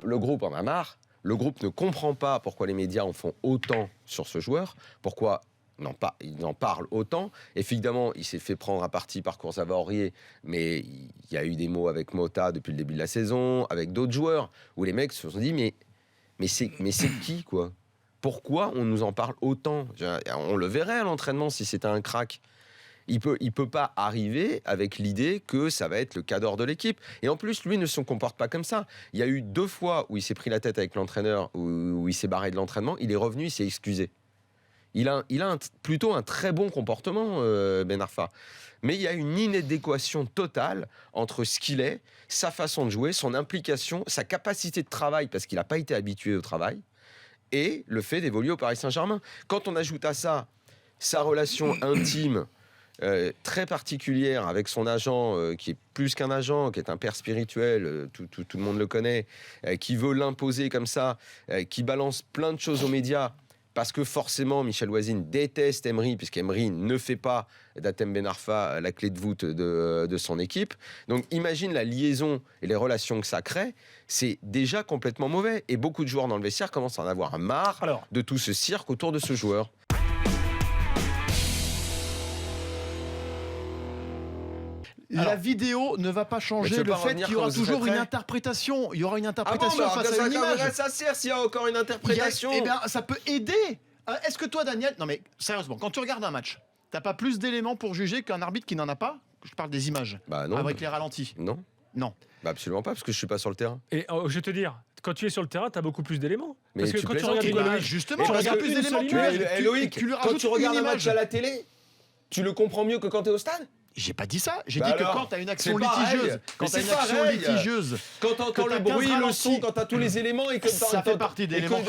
le groupe en a marre. Le groupe ne comprend pas pourquoi les médias en font autant sur ce joueur, pourquoi il en parle autant. Évidemment, il s'est fait prendre à partie par Kurzawa-Aurier, mais il y a eu des mots avec Mota depuis le début de la saison, avec d'autres joueurs, où les mecs se sont dit mais c'est qui, quoi ? Pourquoi on nous en parle autant ? On le verrait à l'entraînement si c'était un crack. Il peut pas arriver avec l'idée que ça va être le cadre de l'équipe. Et en plus, lui ne se comporte pas comme ça. Il y a eu 2 fois où il s'est pris la tête avec l'entraîneur, où il s'est barré de l'entraînement. Il est revenu, il s'est excusé. Il a plutôt un très bon comportement, Ben Arfa. Mais il y a une inadéquation totale entre ce qu'il est, sa façon de jouer, son implication, sa capacité de travail, parce qu'il n'a pas été habitué au travail, et le fait d'évoluer au Paris Saint-Germain. Quand on ajoute à ça sa relation intime, très particulière avec son agent, qui est plus qu'un agent, qui est un père spirituel, tout le monde le connaît, qui veut l'imposer comme ça, qui balance plein de choses aux médias, parce que forcément Michel Hoisine déteste Emery, puisqu'Emery ne fait pas d'Hatem Ben Arfa la clé de voûte de son équipe. Donc imagine la liaison et les relations que ça crée, c'est déjà complètement mauvais. Et beaucoup de joueurs dans le vestiaire commencent à en avoir marre de tout ce cirque autour de ce joueur. La vidéo ne va pas changer le fait qu'il y aura toujours une interprétation. Il y aura une interprétation face à une image. Ça sert s'il y a encore une interprétation. Eh bien, ça peut aider. Est-ce que toi, Daniel... Non mais, sérieusement, quand tu regardes un match, t'as pas plus d'éléments pour juger qu'un arbitre qui n'en a pas ? Je parle des images. Bah non. Avec les ralentis. Non. Bah absolument pas, parce que je suis pas sur le terrain. Et je vais te dire, quand tu es sur le terrain, tu as beaucoup plus d'éléments. Mais parce que quand tu regardes une image, justement, tu regardes plus d'éléments. Loïc, quand tu regardes un match à la télé, tu le comprends mieux que quand tu es au stade ? J'ai pas dit ça. J'ai dit que quand t'as une action litigieuse, quand t'entends le bruit, le son, quand t'as tous les éléments et que ça fait partie des éléments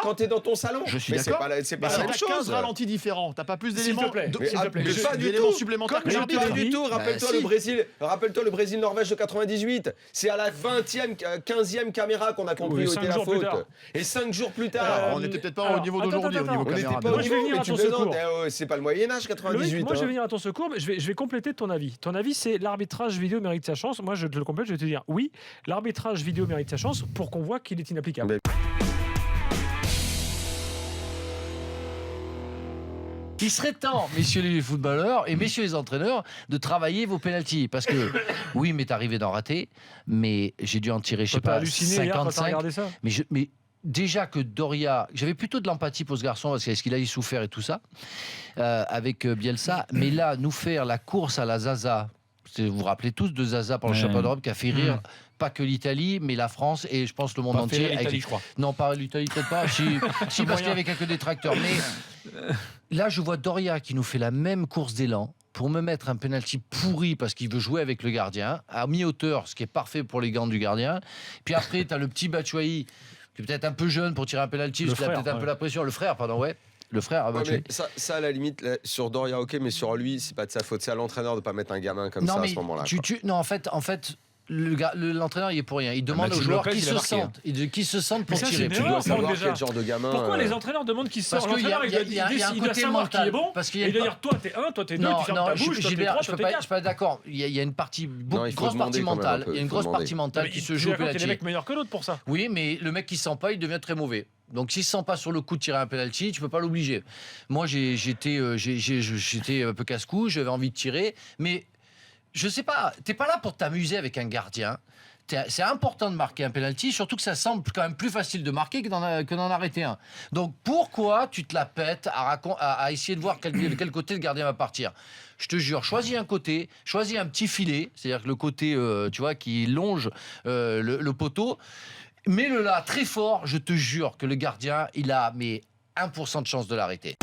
quand t'es dans ton salon. Je suis d'accord. C'est pas la même chose. 15 ralentis différents. T'as pas plus d'éléments. S'il te plaît. Pas du d'éléments tout. supplémentaires que Pas l'arbitre. du tout. Rappelle-toi le Brésil-Norvège de 98. C'est à la 20e, 15e caméra qu'on a compris où était la faute. Et 5 jours plus tard. On n'était peut-être pas au niveau d'aujourd'hui au niveau caméra. Moi, je vais venir à ton secours. C'est pas le Moyen-Âge, 98. Moi, je vais venir à ton secours, mais je vais compléter ton avis. Ton avis, c'est l'arbitrage vidéo mérite sa chance. Moi, je te le complète, je vais te dire oui, l'arbitrage vidéo mérite sa chance pour qu'on voit qu'il est inapplicable. Il serait temps, messieurs les footballeurs et messieurs les entraîneurs, de travailler vos pénaltys. Parce que, oui, m'est arrivé d'en rater, mais j'ai dû en tirer, je sais pas, 55. Mais déjà que Doria, j'avais plutôt de l'empathie pour ce garçon parce qu'il a y souffert et tout ça, avec Bielsa. Mais là, nous faire la course à la Zaza, vous vous rappelez tous de Zaza pour le championnat d'Europe qui a fait rire pas que l'Italie, mais la France et je pense le monde entier. L'Italie, je crois. Non, pas l'Italie, peut-être pas. Si parce qu'il y avait quelques détracteurs. Mais là, je vois Doria qui nous fait la même course d'élan pour me mettre un penalty pourri parce qu'il veut jouer avec le gardien, à mi-hauteur, ce qui est parfait pour les gants du gardien. Puis après, tu as le petit Batshuayi qui est peut-être un peu jeune pour tirer un penalty, parce qu'il a peut-être un peu la pression. Le frère, pardon, ouais. Le frère, ça à la limite, là, sur Doria, ok, mais sur lui, c'est pas de sa faute. C'est à l'entraîneur de pas mettre un gamin comme ça à ce moment-là. Non, en fait, l'entraîneur, il est pour rien. Il demande aux joueurs qui se sentent pour tirer. Tu dois savoir quel genre de gamin. Pourquoi les entraîneurs demandent qui sort? Parce qu'il y a un côté mental. Parce qu'il y a dire toi t'es 1, toi t'es 2, tu fermes ta bouche, toi t'es 3, toi t'es 4. Je suis pas d'accord. Il y a une partie, grosse partie mentale. Il y a une grosse partie mentale qui se joue au penalty. Il y a des mecs meilleurs que l'autre pour ça. Oui, mais le mec qui se sent pas, il devient très mauvais. Donc s'il se sent pas sur le coup de tirer un penalty, tu peux pas l'obliger. Moi, j'étais un peu casse-cou, j'avais envie de tirer, mais je sais pas, t'es pas là pour t'amuser avec un gardien. C'est important de marquer un penalty, surtout que ça semble quand même plus facile de marquer que d'en arrêter un. Donc pourquoi tu te la pètes à essayer de voir de quel côté le gardien va partir? Je te jure, choisis un côté, choisis un petit filet, c'est-à-dire que le côté, tu vois, qui longe le poteau. Mets-le là très fort, je te jure que le gardien, il a 1% de chance de l'arrêter.